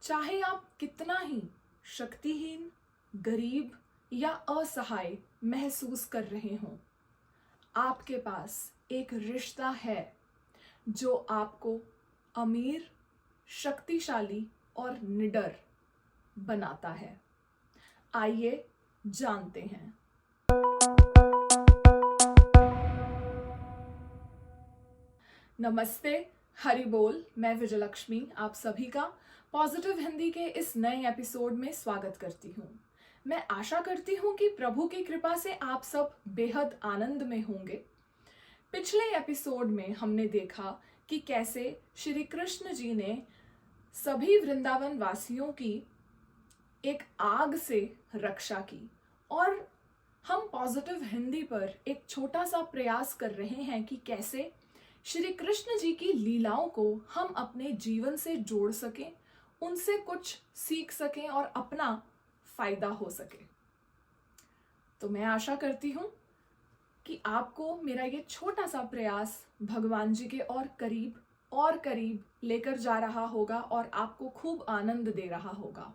चाहे आप कितना ही शक्तिहीन, गरीब या असहाय महसूस कर रहे हों, आपके पास एक रिश्ता है जो आपको अमीर, शक्तिशाली और निडर बनाता है। आइए जानते हैं। नमस्ते, हरि बोल। मैं विजयलक्ष्मी आप सभी का पॉजिटिव हिंदी के इस नए एपिसोड में स्वागत करती हूँ। मैं आशा करती हूँ कि प्रभु की कृपा से आप सब बेहद आनंद में होंगे। पिछले एपिसोड में हमने देखा कि कैसे श्री कृष्ण जी ने सभी वृंदावन वासियों की एक आग से रक्षा की, और हम पॉजिटिव हिंदी पर एक छोटा सा प्रयास कर रहे हैं कि कैसे श्री कृष्ण जी की लीलाओं को हम अपने जीवन से जोड़ सकें, उनसे कुछ सीख सकें और अपना फायदा हो सके। तो मैं आशा करती हूँ कि आपको मेरा ये छोटा सा प्रयास भगवान जी के और करीब लेकर जा रहा होगा और आपको खूब आनंद दे रहा होगा।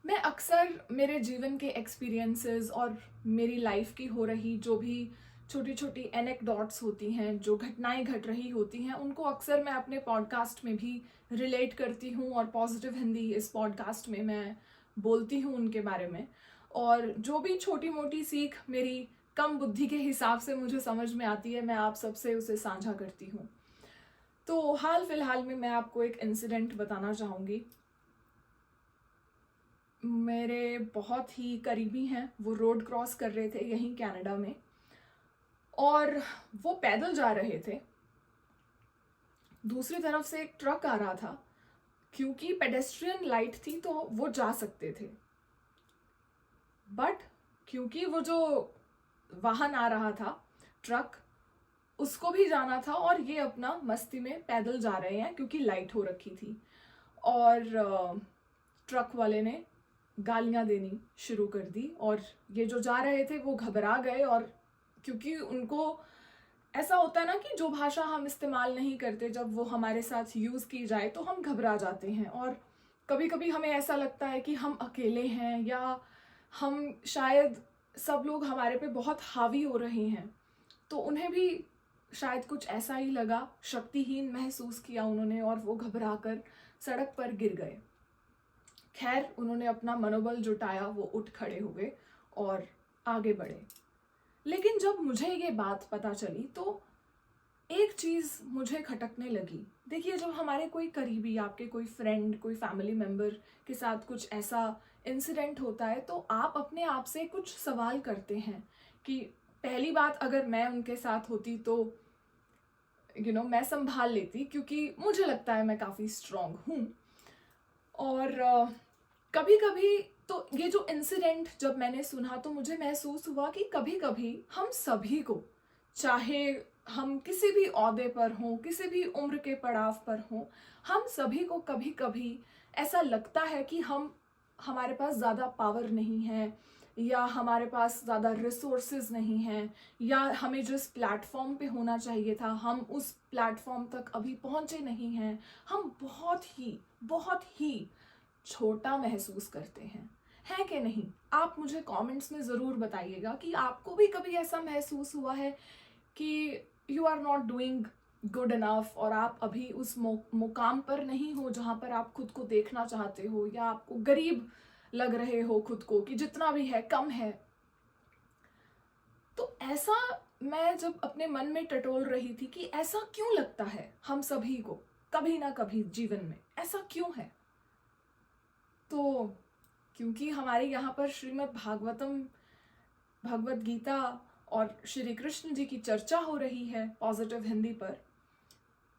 मैं अक्सर मेरे जीवन के एक्सपीरियंसेस और मेरी लाइफ की हो रही जो भी छोटी छोटी एनेक्डोट्स होती हैं, जो घटनाएं घट रही होती हैं, उनको अक्सर मैं अपने पॉडकास्ट में भी रिलेट करती हूँ और पॉजिटिव हिंदी इस पॉडकास्ट में मैं बोलती हूँ उनके बारे में। और जो भी छोटी मोटी सीख मेरी कम बुद्धि के हिसाब से मुझे समझ में आती है, मैं आप सबसे उसे साझा करती हूँ। तो हाल फिलहाल में मैं आपको एक इंसिडेंट बताना चाहूँगी। मेरे बहुत ही करीबी हैं, वो रोड क्रॉस कर रहे थे यहीं कनाडा में, और वो पैदल जा रहे थे। दूसरी तरफ से एक ट्रक आ रहा था। क्योंकि पेडेस्ट्रियन लाइट थी तो वो जा सकते थे, बट क्योंकि वो जो वाहन आ रहा था, ट्रक, उसको भी जाना था और ये अपना मस्ती में पैदल जा रहे हैं क्योंकि लाइट हो रखी थी। और ट्रक वाले ने गालियां देनी शुरू कर दी और ये जो जा रहे थे वो घबरा गए। और क्योंकि उनको ऐसा होता है ना कि जो भाषा हम इस्तेमाल नहीं करते, जब वो हमारे साथ यूज़ की जाए तो हम घबरा जाते हैं, और कभी कभी हमें ऐसा लगता है कि हम अकेले हैं या हम शायद सब लोग हमारे पे बहुत हावी हो रहे हैं। तो उन्हें भी शायद कुछ ऐसा ही लगा, शक्तिहीन महसूस किया उन्होंने और वो घबरा कर सड़क पर गिर गए। खैर, उन्होंने अपना मनोबल जुटाया, वो उठ खड़े हुए और आगे बढ़े। लेकिन जब मुझे ये बात पता चली तो एक चीज़ मुझे खटकने लगी। देखिए, जब हमारे कोई करीबी, आपके कोई फ्रेंड, कोई फैमिली मेम्बर के साथ कुछ ऐसा इंसिडेंट होता है तो आप अपने आप से कुछ सवाल करते हैं कि पहली बात, अगर मैं उनके साथ होती तो मैं संभाल लेती, क्योंकि मुझे लगता है मैं काफ़ी स्ट्रांग हूँ। और कभी कभी तो ये जो इंसिडेंट जब मैंने सुना तो मुझे महसूस हुआ कि कभी कभी हम सभी को, चाहे हम किसी भी ओहदे पर हों, किसी भी उम्र के पड़ाव पर हों, हम सभी को कभी कभी ऐसा लगता है कि हमारे पास ज़्यादा पावर नहीं है, या हमारे पास ज़्यादा रिसोर्सेज नहीं हैं, या हमें जिस प्लेटफॉर्म पे होना चाहिए था हम उस प्लेटफॉर्म तक अभी पहुँचे नहीं हैं। हम बहुत ही छोटा महसूस करते हैं, है कि नहीं? आप मुझे कमेंट्स में ज़रूर बताइएगा कि आपको भी कभी ऐसा महसूस हुआ है कि you are not doing good enough, और आप अभी उस मुकाम पर नहीं हो जहाँ पर आप खुद को देखना चाहते हो, या आपको गरीब लग रहे हो खुद को कि जितना भी है कम है। तो ऐसा मैं जब अपने मन में टटोल रही थी कि ऐसा क्यों लगता है हम सभी को कभी ना कभी जीवन में, ऐसा क्यों है? तो क्योंकि हमारे यहाँ पर श्रीमद् भागवतम, भगवत गीता और श्री कृष्ण जी की चर्चा हो रही है पॉजिटिव हिंदी पर,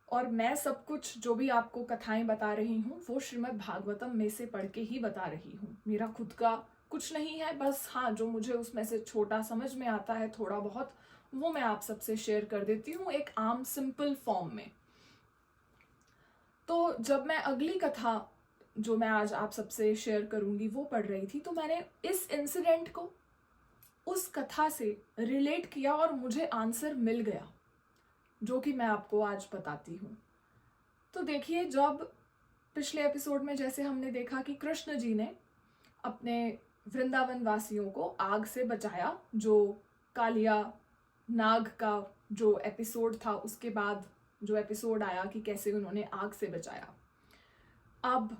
और मैं सब कुछ जो भी आपको कथाएं बता रही हूँ वो श्रीमद् भागवतम में से पढ़ के ही बता रही हूँ। मेरा खुद का कुछ नहीं है, बस हाँ, जो मुझे उसमें से छोटा समझ में आता है थोड़ा बहुत, वो मैं आप सबसे शेयर कर देती हूँ एक आम सिंपल फॉर्म में। तो जब मैं अगली कथा जो मैं आज आप सबसे शेयर करूंगी वो पढ़ रही थी, तो मैंने इस इंसिडेंट को उस कथा से रिलेट किया और मुझे आंसर मिल गया, जो कि मैं आपको आज बताती हूँ। तो देखिए, जब पिछले एपिसोड में जैसे हमने देखा कि कृष्ण जी ने अपने वृंदावन वासियों को आग से बचाया, जो कालिया नाग का जो एपिसोड था उसके बाद जो एपिसोड आया कि कैसे उन्होंने आग से बचाया। अब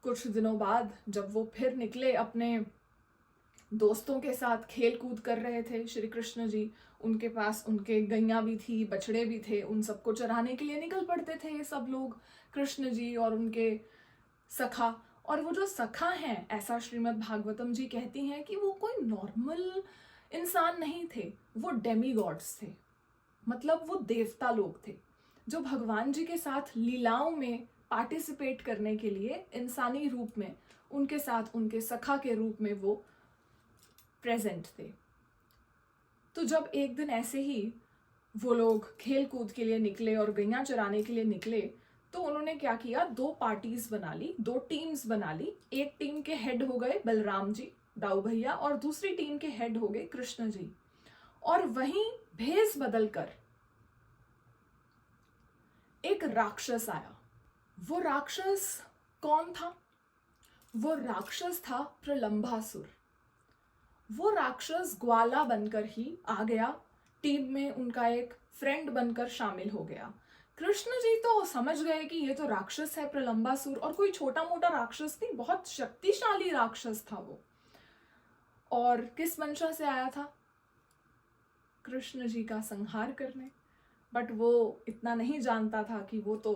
कुछ दिनों बाद जब वो फिर निकले, अपने दोस्तों के साथ खेल कूद कर रहे थे श्री कृष्ण जी, उनके पास उनके गैया भी थी, बछड़े भी थे, उन सबको चराने के लिए निकल पड़ते थे ये सब लोग, कृष्ण जी और उनके सखा। और वो जो सखा हैं, ऐसा श्रीमद् भागवतम जी कहती हैं कि वो कोई नॉर्मल इंसान नहीं थे, वो डेमीगॉड्स थे, मतलब वो देवता लोग थे जो भगवान जी के साथ लीलाओं में पार्टिसिपेट करने के लिए इंसानी रूप में उनके साथ उनके सखा के रूप में वो प्रेजेंट थे। तो जब एक दिन ऐसे ही वो लोग खेल कूद के लिए निकले और गैया चराने के लिए निकले, तो उन्होंने क्या किया, दो पार्टीज बना ली, दो टीम्स बना ली। एक टीम के हेड हो गए बलराम जी, दाऊ भैया, और दूसरी टीम के हेड हो गए कृष्ण जी। और वहीं भेस बदलकर एक राक्षस आया। वो राक्षस कौन था? वो राक्षस था प्रलंबासुर। वो राक्षस ग्वाला बनकर ही आ गया, टीम में उनका एक फ्रेंड बनकर शामिल हो गया। कृष्ण जी तो समझ गए कि ये तो राक्षस है प्रलंबासुर, और कोई छोटा मोटा राक्षस नहीं, बहुत शक्तिशाली राक्षस था वो। और किस मंशा से आया था? कृष्ण जी का संहार करने। बट वो इतना नहीं जानता था कि वो तो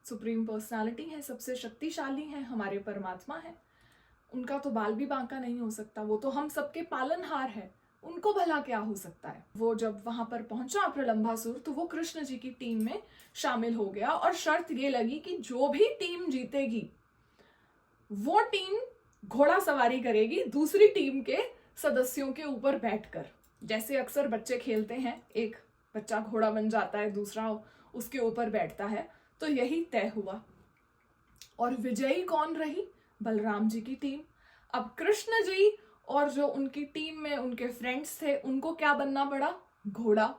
सुप्रीम पर्सनालिटी है, सबसे शक्तिशाली है, हमारे परमात्मा है, उनका तो बाल भी बांका नहीं हो सकता, वो तो हम सबके पालनहार है, उनको भला क्या हो सकता है। वो जब वहां पर पहुंचा प्रलंबासुर, तो वो कृष्ण जी की टीम में शामिल हो गया, और शर्त ये लगी कि जो भी टीम जीतेगी वो टीम घोड़ा सवारी करेगी दूसरी टीम के सदस्यों के ऊपर बैठकर। जैसे अक्सर बच्चे खेलते हैं, एक बच्चा घोड़ा बन जाता है, दूसरा उसके ऊपर बैठता है, तो यही तय हुआ। और विजयी कौन रही? बलराम जी की टीम। अब कृष्ण जी और जो उनकी टीम में उनके फ्रेंड्स थे, उनको क्या बनना पड़ा? घोड़ा।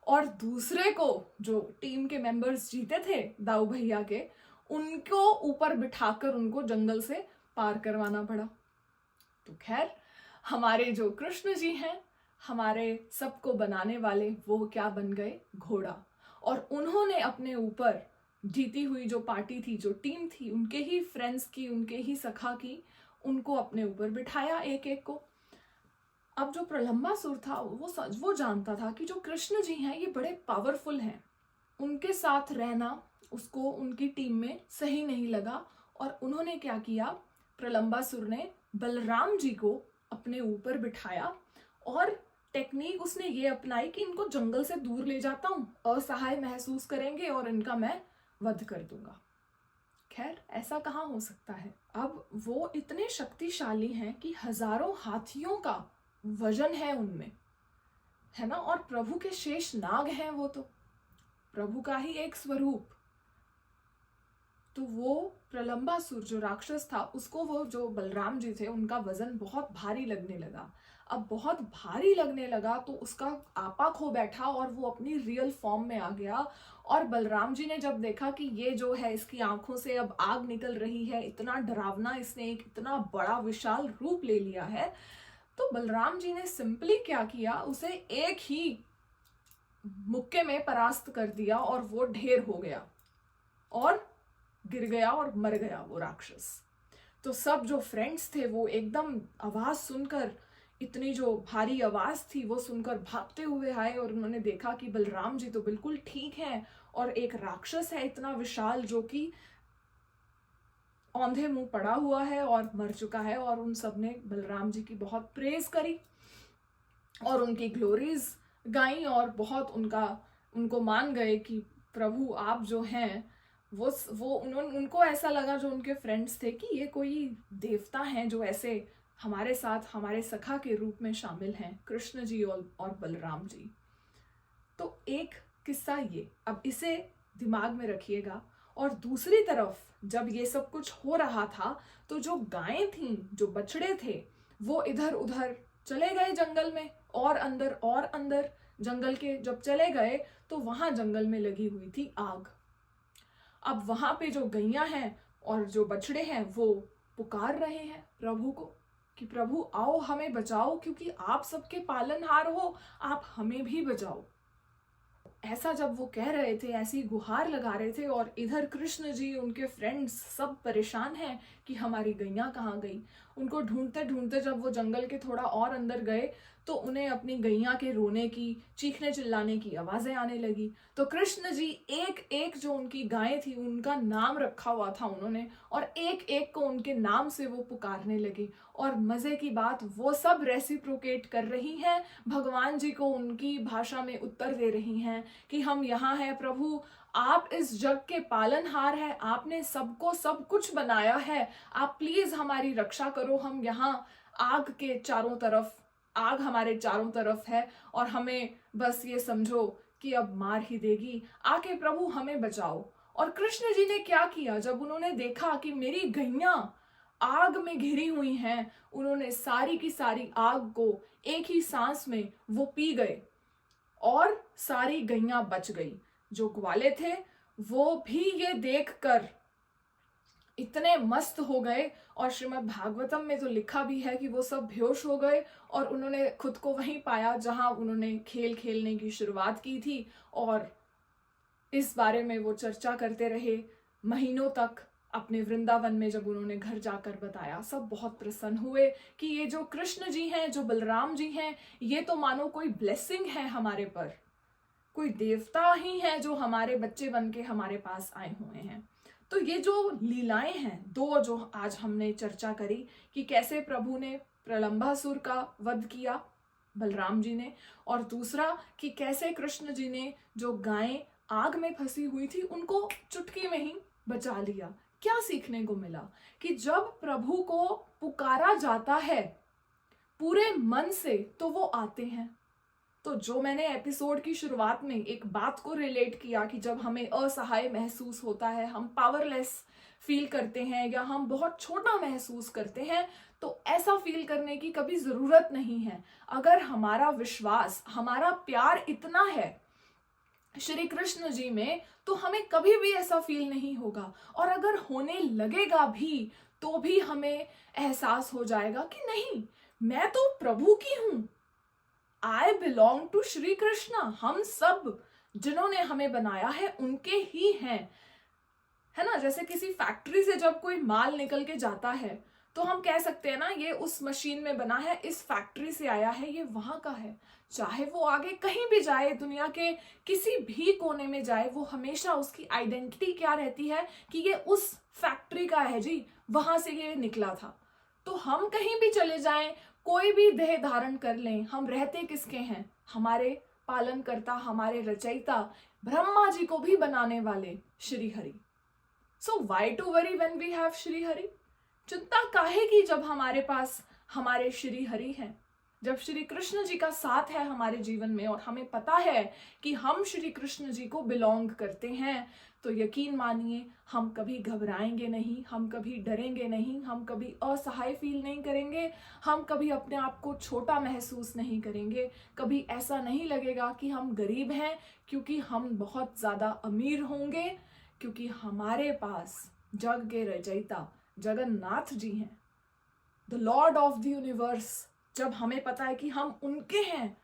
और दूसरे को, जो टीम के मेंबर्स जीते थे दाऊ भैया के, उनको ऊपर बिठाकर उनको जंगल से पार करवाना पड़ा। तो खैर, हमारे जो कृष्ण जी हैं, हमारे सबको बनाने वाले, वो क्या बन गए? घोड़ा। और उन्होंने अपने ऊपर जीती हुई जो पार्टी थी, जो टीम थी, उनके ही फ्रेंड्स की, उनके ही सखा की, उनको अपने ऊपर बिठाया एक एक को। अब जो प्रलंबासुर था वो जानता था कि जो कृष्ण जी हैं ये बड़े पावरफुल हैं, उनके साथ रहना उसको उनकी टीम में सही नहीं लगा। और उन्होंने क्या किया, प्रलंबासुर ने बलराम जी को अपने ऊपर बिठाया, और टेक्निक उसने ये अपनाई कि इनको जंगल से दूर ले जाता हूँ, असहाय महसूस करेंगे और इनका मैं वध कर दूंगा। खैर, ऐसा कहाँ हो सकता है। अब वो इतने शक्तिशाली हैं कि हजारों हाथियों का वजन है उनमें, है ना, और प्रभु के शेष नाग हैं, वो तो प्रभु का ही एक स्वरूप। तो वो प्रलंबासुर जो राक्षस था, उसको वो जो बलराम जी थे, उनका वजन बहुत भारी लगने लगा। अब बहुत भारी लगने लगा तो उसका आपा खो बैठा और वो अपनी रियल फॉर्म में आ गया। और बलराम जी ने जब देखा कि ये जो है, इसकी आंखों से अब आग निकल रही है, इतना डरावना, इसने एक इतना बड़ा विशाल रूप ले लिया है, तो बलराम जी ने सिंपली क्या किया, उसे एक ही मुक्के में परास्त कर दिया और वो ढेर हो गया और गिर गया और मर गया वो राक्षस। तो सब जो फ्रेंड्स थे वो एकदम आवाज सुनकर, इतनी जो भारी आवाज थी वो सुनकर भागते हुए आए, और उन्होंने देखा कि बलराम जी तो बिल्कुल ठीक हैं, और एक राक्षस है इतना विशाल जो कि औंधे मुंह पड़ा हुआ है और मर चुका है। और उन सब ने बलराम जी की बहुत प्रेज करी और उनकी ग्लोरीज गाई, और बहुत उनको मान गए कि प्रभु आप जो हैं वो उनको ऐसा लगा, जो उनके फ्रेंड्स थे, कि ये कोई देवता हैं जो ऐसे हमारे साथ हमारे सखा के रूप में शामिल हैं, कृष्ण जी और बलराम जी। तो एक किस्सा ये, अब इसे दिमाग में रखिएगा। और दूसरी तरफ जब ये सब कुछ हो रहा था, तो जो गायें थीं, जो बछड़े थे, वो इधर उधर चले गए जंगल में, और अंदर जंगल के जब चले गए तो वहां जंगल में लगी हुई थी आग। अब वहां पे जो गैया हैं और जो बछड़े हैं वो पुकार रहे हैं प्रभु को कि प्रभु आओ हमें बचाओ, क्योंकि आप सबके पालनहार हो, आप हमें भी बचाओ। ऐसा जब वो कह रहे थे, ऐसी गुहार लगा रहे थे, और इधर कृष्ण जी, उनके फ्रेंड्स सब परेशान हैं कि हमारी गैया कहाँ गई। उनको ढूंढते ढूंढते जब वो जंगल के थोड़ा और अंदर गए तो उन्हें अपनी गैया के रोने की, चीखने चिल्लाने की आवाजें आने लगी। तो कृष्ण जी एक एक जो उनकी गायें थी उनका नाम रखा हुआ था उन्होंने, और एक एक को उनके नाम से वो पुकारने लगे। और मजे की बात, वो सब रेसिप्रोकेट कर रही हैं, भगवान जी को उनकी भाषा में उत्तर दे रही हैं कि हम यहाँ हैं प्रभु, आप इस जग के पालनहार हैं, आपने सबको सब कुछ बनाया है, आप प्लीज हमारी रक्षा करो। हम यहाँ आग के चारों तरफ, आग हमारे चारों तरफ है और हमें बस ये समझो कि अब मार ही देगी, आके प्रभु हमें बचाओ। और कृष्ण जी ने क्या किया, जब उन्होंने देखा कि मेरी गैया आग में घिरी हुई हैं, उन्होंने सारी की सारी आग को एक ही सांस में वो पी गए और सारी गैया बच गई। जो ग्वाले थे वो भी ये देखकर इतने मस्त हो गए, और श्रीमद् भागवतम में तो लिखा भी है कि वो सब बेहोश हो गए और उन्होंने खुद को वहीं पाया जहां उन्होंने खेल खेलने की शुरुआत की थी। और इस बारे में वो चर्चा करते रहे महीनों तक अपने वृंदावन में। जब उन्होंने घर जाकर बताया, सब बहुत प्रसन्न हुए कि ये जो कृष्ण जी हैं, जो बलराम जी हैं, ये तो मानो कोई ब्लेसिंग है हमारे पर, कोई देवता ही है जो हमारे बच्चे बन के हमारे पास आए हुए हैं। तो ये जो लीलाएं हैं, दो जो आज हमने चर्चा करी कि कैसे प्रभु ने प्रलंबासुर का वध किया बलराम जी ने, और दूसरा कि कैसे कृष्ण जी ने जो गायें आग में फंसी हुई थी उनको चुटकी में ही बचा लिया। क्या सीखने को मिला कि जब प्रभु को पुकारा जाता है पूरे मन से तो वो आते हैं। तो जो मैंने एपिसोड की शुरुआत में एक बात को रिलेट किया कि जब हमें असहाय महसूस होता है, हम पावरलेस फील करते हैं या हम बहुत छोटा महसूस करते हैं, तो ऐसा फील करने की कभी जरूरत नहीं है। अगर हमारा विश्वास, हमारा प्यार इतना है श्री कृष्ण जी में, तो हमें कभी भी ऐसा फील नहीं होगा। और अगर होने लगेगा भी तो भी हमें एहसास हो जाएगा कि नहीं, मैं तो प्रभु की हूं, I belong to Shri Krishna. हम सब जिन्होंने हमें बनाया है उनके ही हैं, है ना। जैसे किसी फैक्ट्री से जब कोई माल निकल के जाता है तो हम कह सकते हैं ना, ये उस मशीन में बना है, इस फैक्ट्री से आया है, ये वहां का है। चाहे वो आगे कहीं भी जाए, दुनिया के किसी भी कोने में जाए, वो हमेशा उसकी आइडेंटिटी क्या रहती है कि ये उस फैक्ट्री का है जी, वहां से ये निकला था। तो हम कहीं भी चले जाएं, कोई भी देह धारण कर लें, हम रहते किसके हैं? हमारे पालनकर्ता, हमारे रचयिता, ब्रह्मा जी को भी बनाने वाले Shri Hari. So why to worry when we have Shri Hari? चिंता काहे की जब हमारे पास हमारे श्री हरि हैं, जब श्री कृष्ण जी का साथ है हमारे जीवन में और हमें पता है कि हम श्री कृष्ण जी को बिलोंग करते हैं, तो यकीन मानिए हम कभी घबराएंगे नहीं, हम कभी डरेंगे नहीं, हम कभी असहाय फील नहीं करेंगे, हम कभी अपने आप को छोटा महसूस नहीं करेंगे। कभी ऐसा नहीं लगेगा कि हम गरीब हैं, क्योंकि हम बहुत ज्यादा अमीर होंगे, क्योंकि हमारे पास जग के रचयिता जगन्नाथ जी हैं, the Lord of the universe. जब हमें पता है कि हम उनके हैं,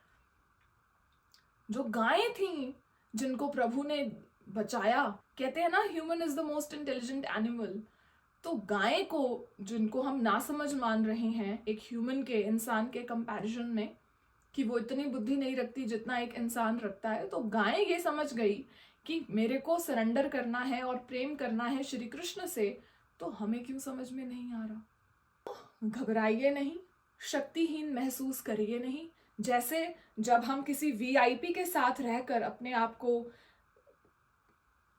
जो गायें थी जिनको प्रभु ने बचाया, कहते हैं ना human is the most intelligent animal, तो गाय को जिनको हम ना समझ मान रहे हैं एक ह्यूमन के, इंसान के कंपैरिजन में, कि वो इतनी बुद्धि नहीं रखती जितना एक इंसान रखता है, तो गाय ये समझ गई कि मेरे को सरेंडर करना है और प्रेम करना है श्री कृष्ण से, तो हमें क्यों समझ में नहीं आ रहा? घबराइए नहीं, शक्तिहीन महसूस करिए नहीं। जैसे जब हम किसी वीआईपी के साथ रहकर अपने आप को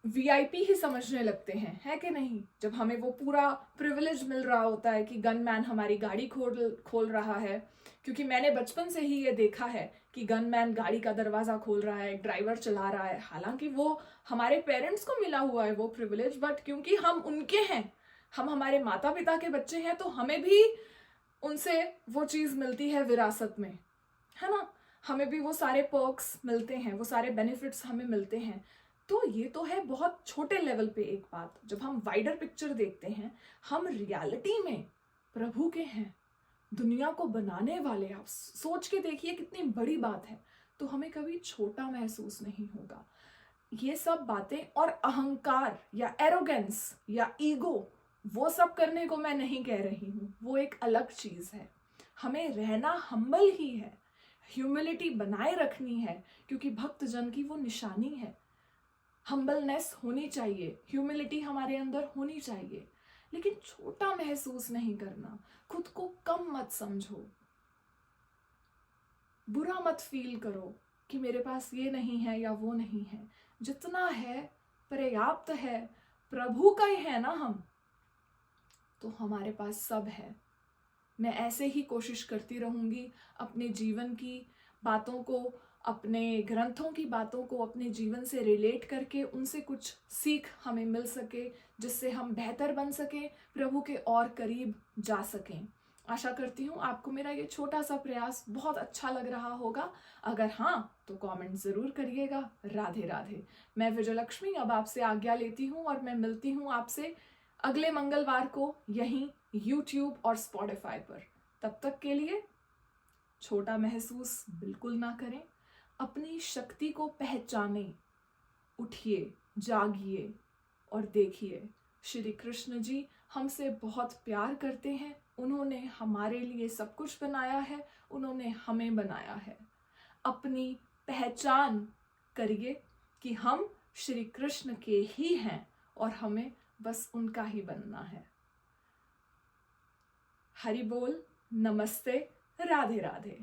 वीआईपी ही समझने लगते हैं, है कि नहीं? जब हमें वो पूरा प्रिविलेज मिल रहा होता है कि गनमैन हमारी गाड़ी खोल रहा है, क्योंकि मैंने बचपन से ही ये देखा है कि गनमैन गाड़ी का दरवाजा खोल रहा है, ड्राइवर चला रहा है। हालांकि वो हमारे पेरेंट्स को मिला हुआ है वो प्रिविलेज, बट क्योंकि हम उनके हैं, हम हमारे माता पिता के बच्चे हैं, तो हमें भी उनसे वो चीज मिलती है विरासत में, है ना। हमें भी वो सारे पर्क्स मिलते हैं, वो सारे बेनिफिट्स हमें मिलते हैं। तो ये तो है बहुत छोटे लेवल पे एक बात। जब हम वाइडर पिक्चर देखते हैं, हम रियलिटी में प्रभु के हैं, दुनिया को बनाने वाले। आप सोच के देखिए कितनी बड़ी बात है, तो हमें कभी छोटा महसूस नहीं होगा। ये सब बातें और अहंकार या एरोगेंस या ईगो, वो सब करने को मैं नहीं कह रही हूँ, वो एक अलग चीज है। हमें रहना हम्बल ही है, ह्यूमिलिटी बनाए रखनी है, क्योंकि भक्त जन की वो निशानी है। हम्बलनेस होनी चाहिए, ह्यूमिलिटी हमारे अंदर होनी चाहिए, लेकिन छोटा महसूस नहीं करना, खुद को कम मत समझो, बुरा मत फील करो कि मेरे पास ये नहीं है या वो नहीं है। जितना है पर्याप्त है, प्रभु का ही है ना हम, तो हमारे पास सब है। मैं ऐसे ही कोशिश करती रहूंगी अपने जीवन की बातों को, अपने ग्रंथों की बातों को अपने जीवन से रिलेट करके उनसे कुछ सीख हमें मिल सके, जिससे हम बेहतर बन सकें, प्रभु के और करीब जा सकें। आशा करती हूँ आपको मेरा ये छोटा सा प्रयास बहुत अच्छा लग रहा होगा। अगर हाँ, तो कमेंट ज़रूर करिएगा। राधे राधे। मैं विजयलक्ष्मी अब आपसे आज्ञा लेती हूँ और मैं मिलती हूँ आपसे अगले मंगलवार को यहीं YouTube और Spotify पर। तब तक के लिए छोटा महसूस बिल्कुल ना करें, अपनी शक्ति को पहचानें, उठिए, जागिए और देखिए श्री कृष्ण जी हमसे बहुत प्यार करते हैं। उन्होंने हमारे लिए सब कुछ बनाया है, उन्होंने हमें बनाया है। अपनी पहचान करिए कि हम श्री कृष्ण के ही हैं और हमें बस उनका ही बनना है। हरि बोल, नमस्ते, राधे राधे।